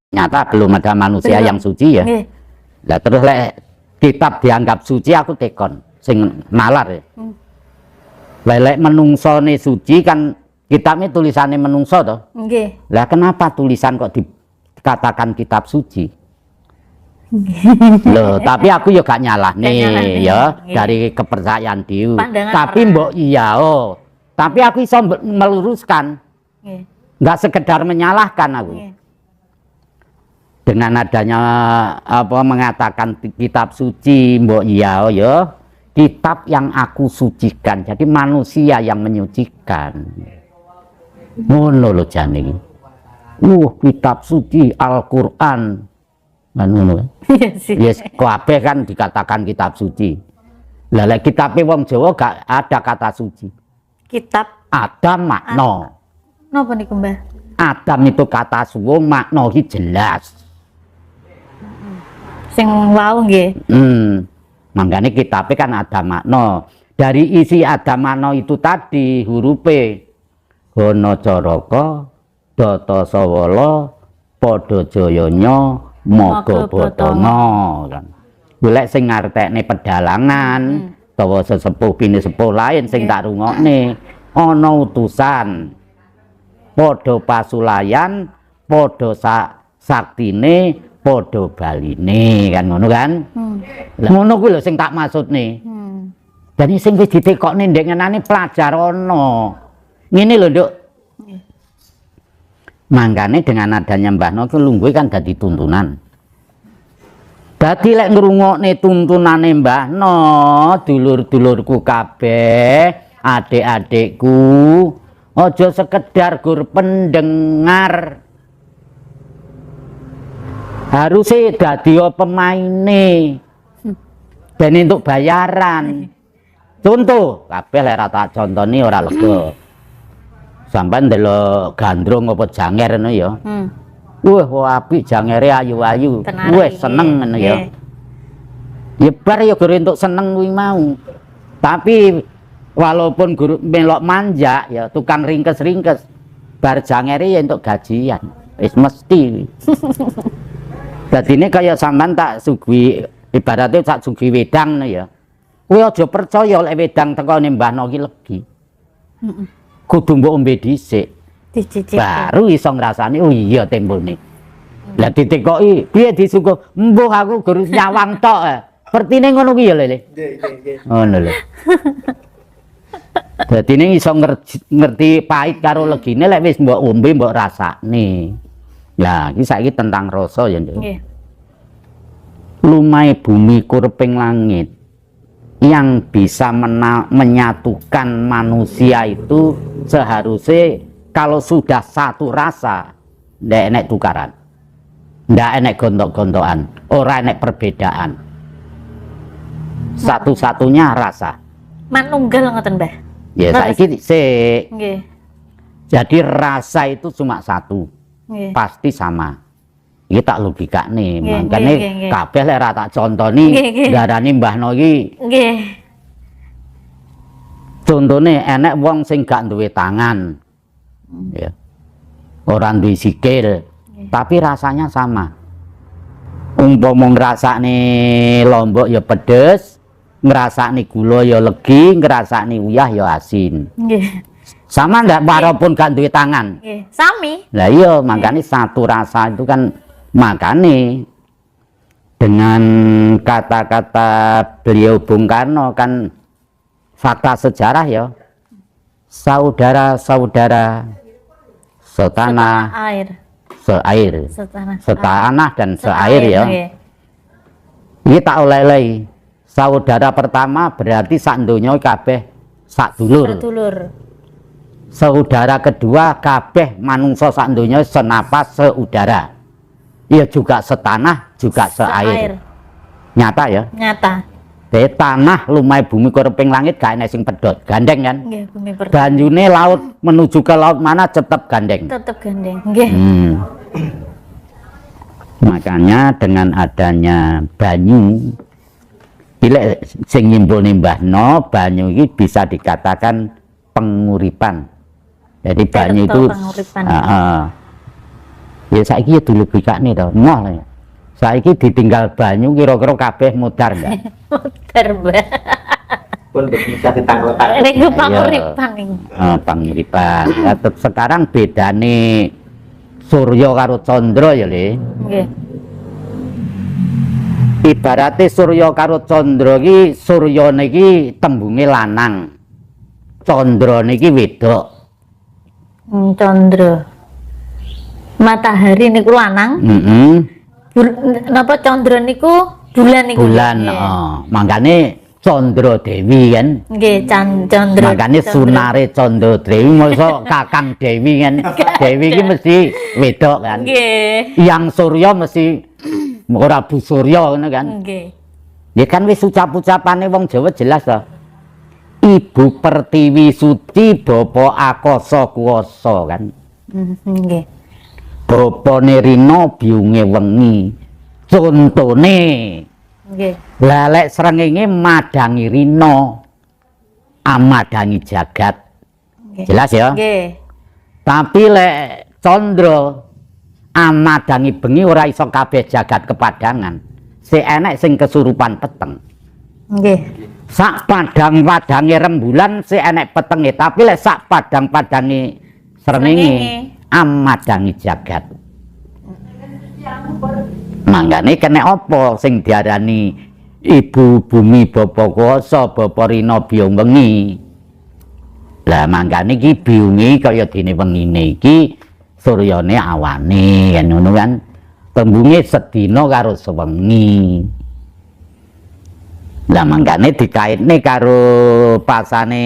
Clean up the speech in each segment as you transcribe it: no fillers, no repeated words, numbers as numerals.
Nyata belum ada manusia yang suci ya. Lah terus lek kitab dianggap suci aku tekon sing nalar ya. Lek menungsone suci kan kitabnya tulisannya menungso toh. Nggih. Lah kenapa tulisan kok dikatakan kitab suci? Loh, tapi aku yo gak nyalah nih ya dari kepercayaan dhewe. Tapi mbok iya tapi aku iso meluruskan. Nggak sekedar menyalahkan aku. Dengan adanya apa mengatakan kitab suci mbok iya ya kitab yang aku sucikan. Jadi manusia yang menyucikan. Ngono lho jane. Kitab suci Al-Qur'an. Ngono. Yes, kabeh kan dikatakan kitab suci. Lah lek kitabe wong Jawa gak ada kata suci. Kitab ada makna. Napa niku, Mbah? Adam itu kata suwung, makna iki jelas. Sing wau nggih. Mangkane kitabe kan ada makna. Dari isi ada makna itu tadi hurufe Hana Caraka, Data Sawala, Pada Jayanya, Maga Batana kan. Golek sing ngartekne pedalangan, utawa sesepuh pinesepuh lain sing tak rungokne, ana utusan padha pasulayan, padha saktine, padha baline kan ngono kan. Lah ngono kuwi lho sing tak maksudne. Dadi sing wis ditekokne ndek ngenane pelajar ana. Ngene lho, Nduk. Mangkane dengan adanya Mbah No lungguhe kan dadi tuntunan. Dadi lek ngrungokne tuntunane Mbah No, dulur-dulurku kabeh, adik-adikku, aja sekedar gur pendengar. Harusnya dadi pemaine. Ben entuk bayaran. Contoh, kabeh lek ra tak contoni ora lega. Sampeyan ndelok gandrung apa janger ngono ya. Wah, apik jangere ayu-ayu. Wes seneng ngono ya. Ya bar ya guru entuk seneng kuwi mau. Tapi walaupun guru melok manja ya tukang ringkes-ringkes bar jangere ya entuk gajian. Wis mesti. Dadine kaya sampean tak sugih ibaratnya tak sugih wedang ngono ya. Kowe aja percaya lek wedang tekone Mbah No ki legi. Kudu mbok ombe dhisik. Dicicip. Baru iso ngrasani oh iya tembone. Lah ditekoki piye disuguh mbuh aku guru nyawang tok. Pertine ngono kuwi ya Lele. Nggih. Ngono lho. Dadine iso ngerti pahit karo legine lek wis mbok ombe mbok rasakne. Lah iki saiki tentang rasa ya, Nduk. Nggih. Lumahe bumi kureping langit yang bisa menyatukan manusia itu seharusnya kalau sudah satu rasa ndak enek tukaran, ndak enek gontok-gontokan, ora enek perbedaan, satu-satunya rasa Manunggal ngoten, Mbah. ya saiki sik. Nggih. Jadi rasa itu cuma satu, pasti sama. Iki tak logika nih, makanya kabeh lek ra tak contoni darani Mbah No iki. Nggih. Contone enek wong sing gak duwe tangan. Ya. Ora duwe sikil, tapi rasanya sama. Umpama ngrasakne lombok ya pedes, ngrasakne gula ya legi, ngrasakne uyah ya asin. Nggih. Sama ndak walaupun gak duwe tangan. Nggih, sami. Lah iya, makanya satu rasa itu kan makanya dengan kata-kata beliau Bung Karno kan fakta sejarah ya, saudara-saudara setanah seair, setanah dan seair ya. Ini tak oleh-oleh saudara pertama berarti sak donya kabeh sak dulur. Saudara kedua kabeh manungsa sak donya senapas seudara. Ya juga setanah, juga seair. Nyata ya? Nyata. Dari tanah lumai bumi kureping langit gak enek sing pedot, gandeng kan? Nggih, bumi pedot. Banyune laut menuju ke laut mana tetap gandeng. Tetap gandeng. Nggih. Makanya dengan adanya banyu Pilek sing nyimpulne Mbah No, banyu iki bisa dikatakan penguripan. Jadi banyu itu penguripan. Ya saiki ya dulu bikane to, ngoh le. Saiki ditinggal banyu kira-kira kabeh mudar enggak? Muter, Mbah. Pun bisa ditanggalkan. Niku penguripan iki. Penguripan. Ya, sekarang bedane Surya karo Candra ya, Le. Nggih. Ibarate Surya karo Candra iki, Surya niki tembunge lanang. Candra niki wedok. Candra. Matahari niku lanang. Heeh. Napa Candra niku bulan niku? Bulan, mangkane Candra Dewi kan. Nggih, Candra. Makane sunare Candra Dewi masa Kakang Dewi kan. Dewi iki mesti wedok kan. Nggih. Yang Surya mesti ora Bu Surya ngono kan. Nggih. Ya kan wis ucap-ucapane wong Jawa jelas to. Ibu Pertiwi suci, Bapa Akasa kuwasa kan. Nggih. Bapane Rina biunge wengi. Contone Nggih. lah lek srengenge madangi Rina, amadangi jagat. Nggih. Jelas ya? Nggih. Tapi lek Candra amadangi bengi ora iso kabeh jagat kepadangan. Si enek sing kesurupan peteng. Nggih. Sak padang-padange rembulan si enek petenge, tapi lek sak padang-padange srengenge amadangi jagat. Mangane kena apa sing diarani Ibu Bumi Bapa Kuwasa Bapa Rina biung wengi. Lah mangkane iki biunge kaya dene wengine iki suryane awane kan ngono kan. Tembunge sedina karo sewengi. Lah mangkane dikaitne karo pasane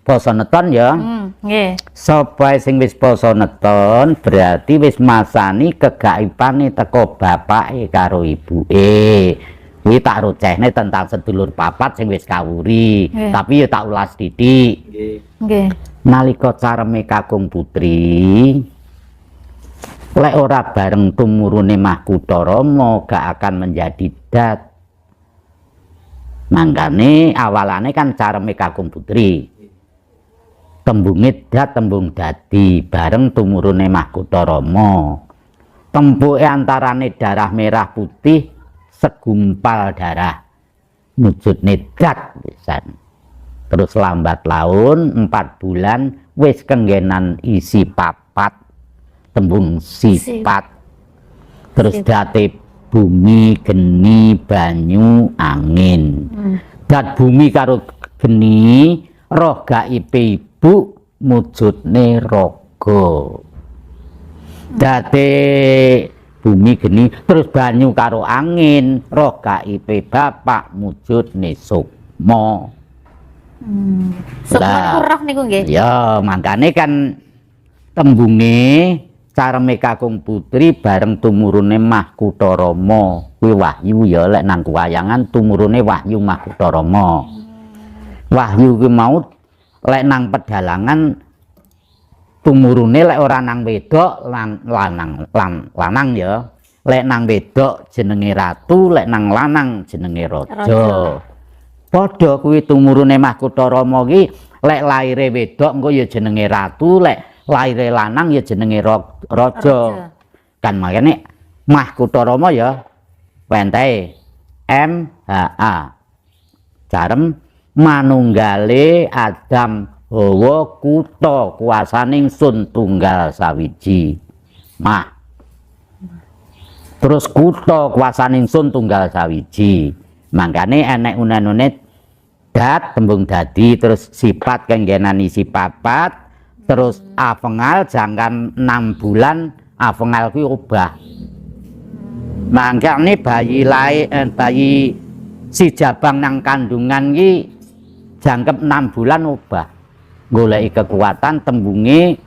basa neton ya. Nggih. Sapa sing wis basa neton berarti wis masani kegaibane teko bapake karo ibuke. Kuwi tak rocehne tentang sedulur papat sing wis kawuri, tapi ya tak ulas titik. Nggih. Nalika careme kakung putri lek ora bareng tumurune Mahkutha Rama gak akan menjadi dat. Mangkane awalane kan careme kakung putri. Tembunge dat tembung dadi bareng tumurune Mahkutha Rama. Tempuke antarane darah merah putih segumpal darah. Wujudne dat pisan. Terus lambat laun 4 bulan wis kenggenan isi papat tembung sifat. Terus date bumi, geni, banyu, angin. Dat bumi karo geni roh gaibe ibu mujudne raga. Date bumi geni terus banyu karo angin roh gaibe bapak mujudne sukma. Sukma niku roh niku nggih. Ya, makane kan tembunge careme kakung putri bareng tumurune Mahkutha Rama. Kuwi wahyu ya lek nang kuwayangan tumurune wahyu Mahkutha Rama. Wahyu kuwi mau lek nang pedalangan tumurune lek ora nang wedok lanang ya. Lek nang wedok jenenge ratu, lek nang lanang jenenge raja. Padha kuwi tumurune Mahkutha Rama ki lek laire wedok engko ya jenenge ratu, lek laire lanang ya jenenge raja. Kan makane Mahkutha Rama ya pentahe MHA. Carem manunggale Adam Hawa Kutha kuwasaning Sun tunggal sawiji. Mah. Terus kutha kuwasaning Sun tunggal sawiji. Mangkane enek unen-unen dat tembung dadi terus sifat kenggenan isi papat terus avengal jangkan 6 bulan avengal kuwi obah. Mangkane bayi si jabang nang kandungan ki jangkep 6 bulan obah. Goleki kekuatan tembunge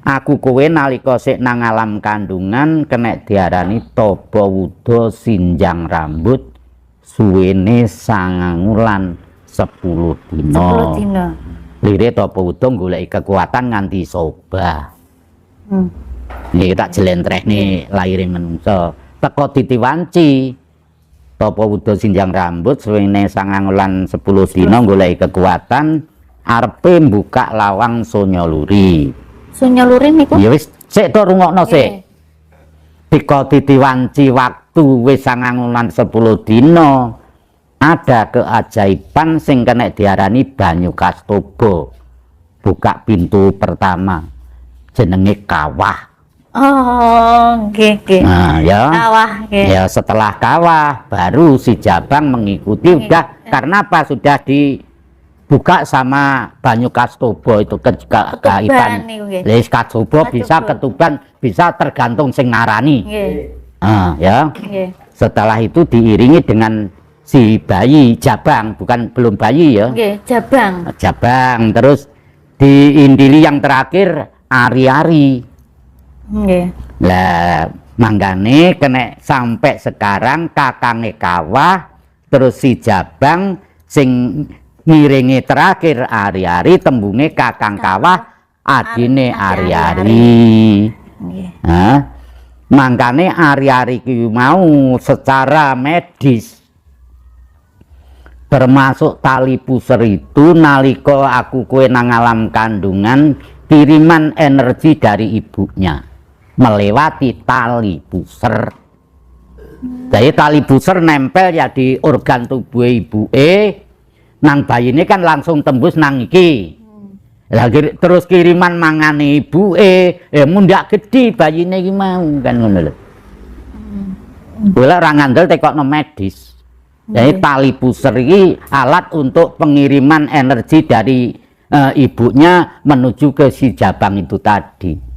aku kowe nalika sik nang alam kandungan kena diarani taba wuda sinjang rambut suwene 9 wulan 10 dina. 10 dina. Lire tapa udung goleki kekuatan nganti soba. Niki tak jlentrehne laire menungsa. Teko titiwanci Tapa Wuda Sinjang Rambut suwene 9 wulan 10 dina goleki kekuatan arepe mbukak lawang Sonya Luri. Sonya Luri niku. Ya wis sik to rungokno sik. Nggih. Dika ditiwanci waktu wis 9 wulan 10 dina ada keajaiban sing kena diarani banyu Kastoba. Buka pintu pertama jenenge kawah. Oh, nggih. Nah, ya. Kawah, nggih. Ya setelah kawah baru si Jabang mengikuti udah karena apa sudah dibuka sama banyu Kastoba itu kegaiban. niku nggih. Wis Kastoba bisa ketuban bisa tergantung sing ngarani. Nggih. Ah, ya. Nggih. Setelah itu diiringi dengan si bayi Jabang, bukan belum bayi ya. Nggih, Jabang. Jabang terus diindili yang terakhir ari-ari. Nggih. Lah manggane kena sampai sekarang kakange kawah terus si Jabang sing ngiringi terakhir ari-ari tembunge kakang kawah adine ari-ari. Nggih. Nah, mangkane ari-ari ki mau secara medis termasuk tali puser itu nalika aku kue nang alam kandungan kiriman energi dari ibunya melewati tali puser. Jadi tali puser nempel ya di organ tubuh ibu nang bayi ini kan langsung tembus nang iki. Lagi terus kiriman mangane ibu mundak gede bayi ini mau kan ngono lho. Bola ora ngandel tekokno medis. Jadi tali puser ini alat untuk pengiriman energi dari ibunya menuju ke si Jabang itu tadi.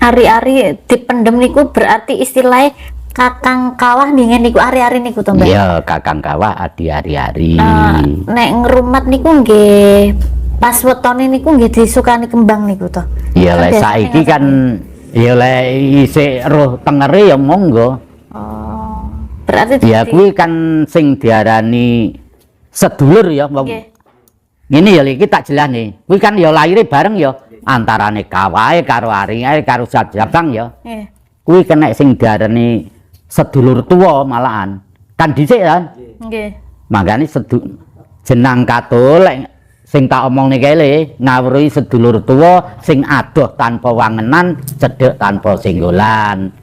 Ari-ari dipendem niku berarti istilahnya kakang kawah ndingen niku ari-ari niku to, Mbak? Iya, kakang kawah adi ari-ari. Nek ngrumat niku nggih pas wetone niku nggih disukani kembang niku to. Iya, lek saiki kan ya lek isih roh tengere ya monggo. Oh. Berarti Ya kuwi kan sing diarani sedulur ya, Mbak. Nggih. Ngene ya iki tak jelani. Kuwi kan ya laire bareng ya antarane kawahe karo ari-ari karo Jabang ya. Nggih. Kuwi kena sing diarani sedulur tua malahan. Kan dhisik kan. Nggih. Makane jenang katolek sing tak omongne kele ngawruhi sedulur tua sing adoh tanpa wangenan, cedhek tanpa singgolan.